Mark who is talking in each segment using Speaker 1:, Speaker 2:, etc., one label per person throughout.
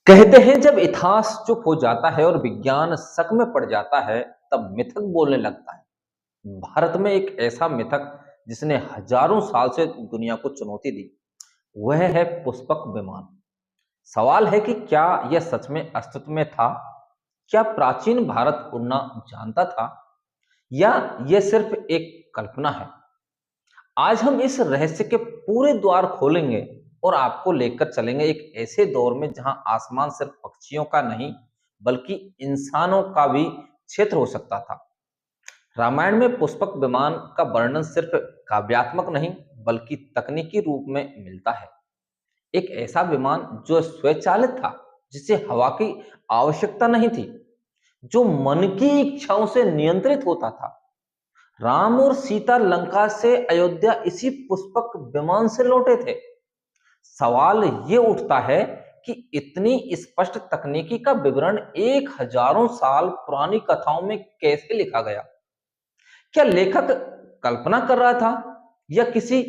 Speaker 1: कहते हैं जब इतिहास चुप हो जाता है और विज्ञान शक में पड़ जाता है तब मिथक बोलने लगता है। भारत में एक ऐसा मिथक जिसने हजारों साल से दुनिया को चुनौती दी, वह है पुष्पक विमान। सवाल है कि क्या यह सच में अस्तित्व में था? क्या प्राचीन भारत उड़ना जानता था या यह सिर्फ एक कल्पना है? आज हम इस रहस्य के पूरे द्वार खोलेंगे और आपको लेकर चलेंगे एक ऐसे दौर में जहां आसमान सिर्फ पक्षियों का नहीं बल्कि इंसानों का भी क्षेत्र हो सकता था। रामायण में पुष्पक विमान का वर्णन सिर्फ काव्यात्मक नहीं बल्कि तकनीकी रूप में मिलता है। एक ऐसा विमान जो स्वचालित था, जिसे हवा की आवश्यकता नहीं थी, जो मन की इच्छाओं से नियंत्रित होता था। राम और सीता लंका से अयोध्या इसी पुष्पक विमान से लौटे थे। सवाल ये उठता है कि इतनी स्पष्ट तकनीकी का विवरण एक हजारों साल पुरानी कथाओं में कैसे लिखा गया? क्या लेखक कल्पना कर रहा था या किसी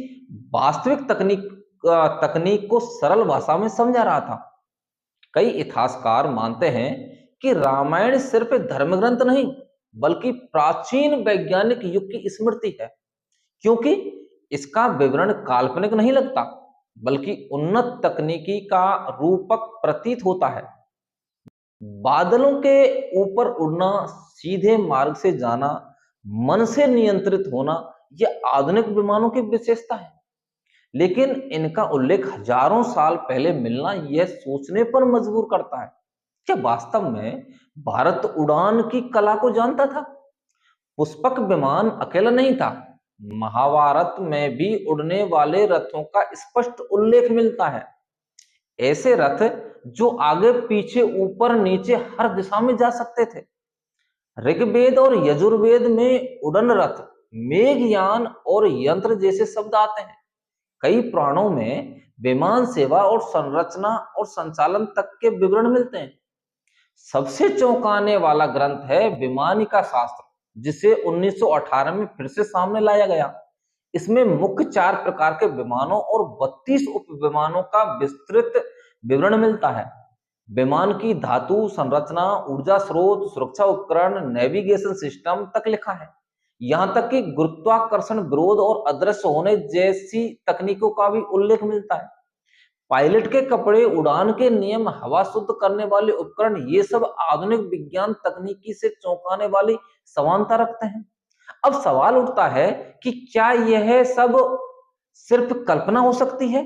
Speaker 1: वास्तविक तकनीक को सरल भाषा में समझा रहा था? कई इतिहासकार मानते हैं कि रामायण सिर्फ धर्म ग्रंथ नहीं बल्कि प्राचीन वैज्ञानिक युग की स्मृति है, क्योंकि इसका विवरण काल्पनिक नहीं लगता बल्कि उन्नत तकनीकी का रूपक प्रतीत होता है। बादलों के ऊपर उड़ना, सीधे मार्ग से जाना, मन से नियंत्रित होना, यह आधुनिक विमानों की विशेषता है। लेकिन इनका उल्लेख हजारों साल पहले मिलना यह सोचने पर मजबूर करता है, क्या वास्तव में भारत उड़ान की कला को जानता था? पुष्पक विमान अकेला नहीं था। महाभारत में भी उड़ने वाले रथों का स्पष्ट उल्लेख मिलता है। ऐसे रथ जो आगे पीछे ऊपर नीचे हर दिशा में जा सकते थे। ऋग्वेद और यजुर्वेद में उड़न रथ, मेघयान और यंत्र जैसे शब्द आते हैं। कई पुराणों में विमान सेवा और संरचना और संचालन तक के विवरण मिलते हैं। सबसे चौंकाने वाला ग्रंथ है विमानिका शास्त्र, जिसे 1918 में फिर से सामने लाया गया। इसमें मुख्य 4 प्रकार के विमानों और 32 उप विमानों का विस्तृत विवरण मिलता है। विमान की धातु, संरचना, ऊर्जा स्रोत, सुरक्षा उपकरण, नेविगेशन सिस्टम तक लिखा है। यहाँ तक कि गुरुत्वाकर्षण विरोध और अदृश्य होने जैसी तकनीकों का भी उल्लेख मिलता है। पायलट के कपड़े, उड़ान के नियम, हवा शुद्ध करने वाले उपकरण, ये सब आधुनिक विज्ञान तकनीकी से चौंकाने वाली समानता रखते हैं। अब सवाल उठता है कि क्या यह सब सिर्फ कल्पना हो सकती है?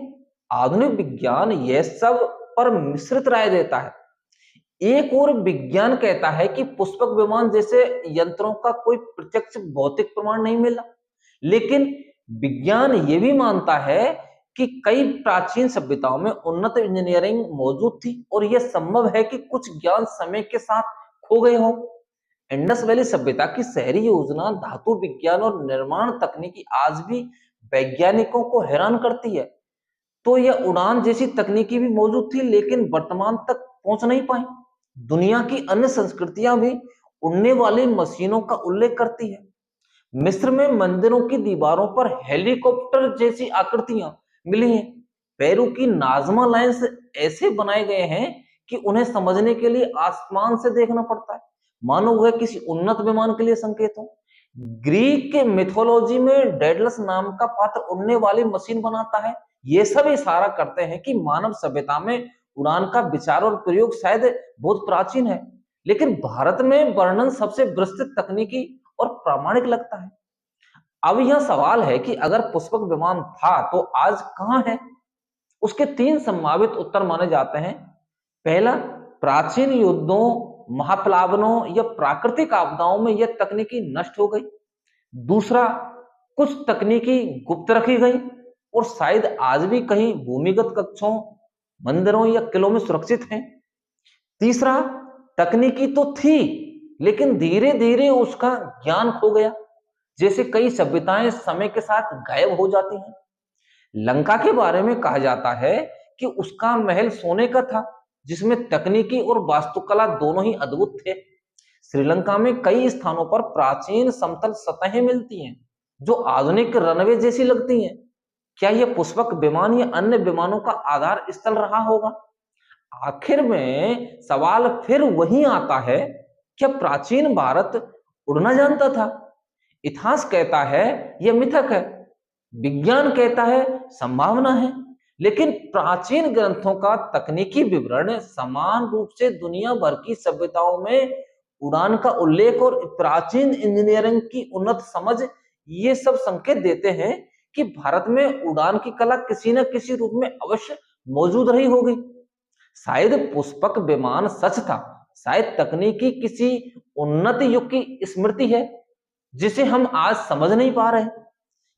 Speaker 1: आधुनिक विज्ञान यह सब पर मिश्रित राय देता है। एक और विज्ञान कहता है कि पुष्पक विमान जैसे यंत्रों का कोई प्रत्यक्ष भौतिक प्रमाण नहीं मिला, लेकिन विज्ञान यह भी मानता है कि कई प्राचीन सभ्यताओं में उन्नत इंजीनियरिंग मौजूद थी और यह संभव है कि कुछ ज्ञान समय के साथ खो गए हो। इंडस वैली सभ्यता की शहरी योजना, धातु विज्ञान और निर्माण तकनीकी आज भी वैज्ञानिकों को हैरान करती है। तो यह उड़ान जैसी तकनीकी भी मौजूद थी लेकिन वर्तमान तक पहुंच नहीं पाई। दुनिया की अन्य संस्कृतियां भी उड़ने वाली मशीनों का उल्लेख करती है। मिस्र में मंदिरों की दीवारों पर हेलीकॉप्टर जैसी आकृतियां मिली हैं। पेरू की नाजमा लाइन्स ऐसे बनाए गए हैं कि उन्हें समझने के लिए आसमान से देखना पड़ता है, मानो वह किसी उन्नत विमान के लिए संकेत हो। ग्रीक के मिथोलॉजी में डेडलस नाम का पात्र उड़ने वाली मशीन बनाता है। ये सब इशारा करते हैं कि मानव सभ्यता में उड़ान का विचार और प्रयोग शायद बहुत प्राचीन है, लेकिन भारत में वर्णन सबसे विस्तृत तकनीकी और प्रामाणिक लगता है। अब यह सवाल है कि अगर पुष्पक विमान था तो आज कहां है? उसके 3 संभावित उत्तर माने जाते हैं। पहला, प्राचीन युद्धों, महाप्लावनों या प्राकृतिक आपदाओं में यह तकनीकी नष्ट हो गई। दूसरा, कुछ तकनीकी गुप्त रखी गई और शायद आज भी कहीं भूमिगत कक्षों, मंदिरों या किलों में सुरक्षित हैं। तीसरा, तकनीकी तो थी लेकिन धीरे धीरे उसका ज्ञान खो गया, जैसे कई सभ्यताएं समय के साथ गायब हो जाती हैं। लंका के बारे में कहा जाता है कि उसका महल सोने का था, जिसमें तकनीकी और वास्तुकला दोनों ही अद्भुत थे। श्रीलंका में कई स्थानों पर प्राचीन समतल सतहें मिलती हैं जो आधुनिक रनवे जैसी लगती हैं। क्या यह पुष्पक विमान या अन्य विमानों का आधार स्थल रहा होगा? आखिर में सवाल फिर वही आता है, क्या प्राचीन भारत उड़ना जानता था? इतिहास कहता है यह मिथक है, विज्ञान कहता है संभावना है, लेकिन प्राचीन ग्रंथों का तकनीकी विवरण समान रूप से दुनिया भर की सभ्यताओं में उड़ान का उल्लेख और प्राचीन इंजीनियरिंग की उन्नत समझ, ये सब संकेत देते हैं कि भारत में उड़ान की कला किसी न किसी रूप में अवश्य मौजूद रही होगी। शायद पुष्पक विमान सच था, शायद तकनीकी किसी उन्नत युग की स्मृति है जिसे हम आज समझ नहीं पा रहे,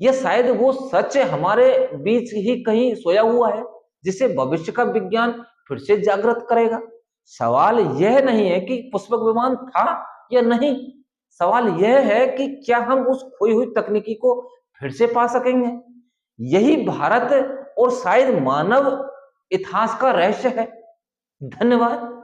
Speaker 1: या शायद वो सच हमारे बीच ही कहीं सोया हुआ है जिसे भविष्य का विज्ञान फिर से जागृत करेगा। सवाल यह नहीं है कि पुष्पक विमान था या नहीं, सवाल यह है कि क्या हम उस खोई हुई तकनीकी को फिर से पा सकेंगे। यही भारत और शायद मानव इतिहास का रहस्य है। धन्यवाद।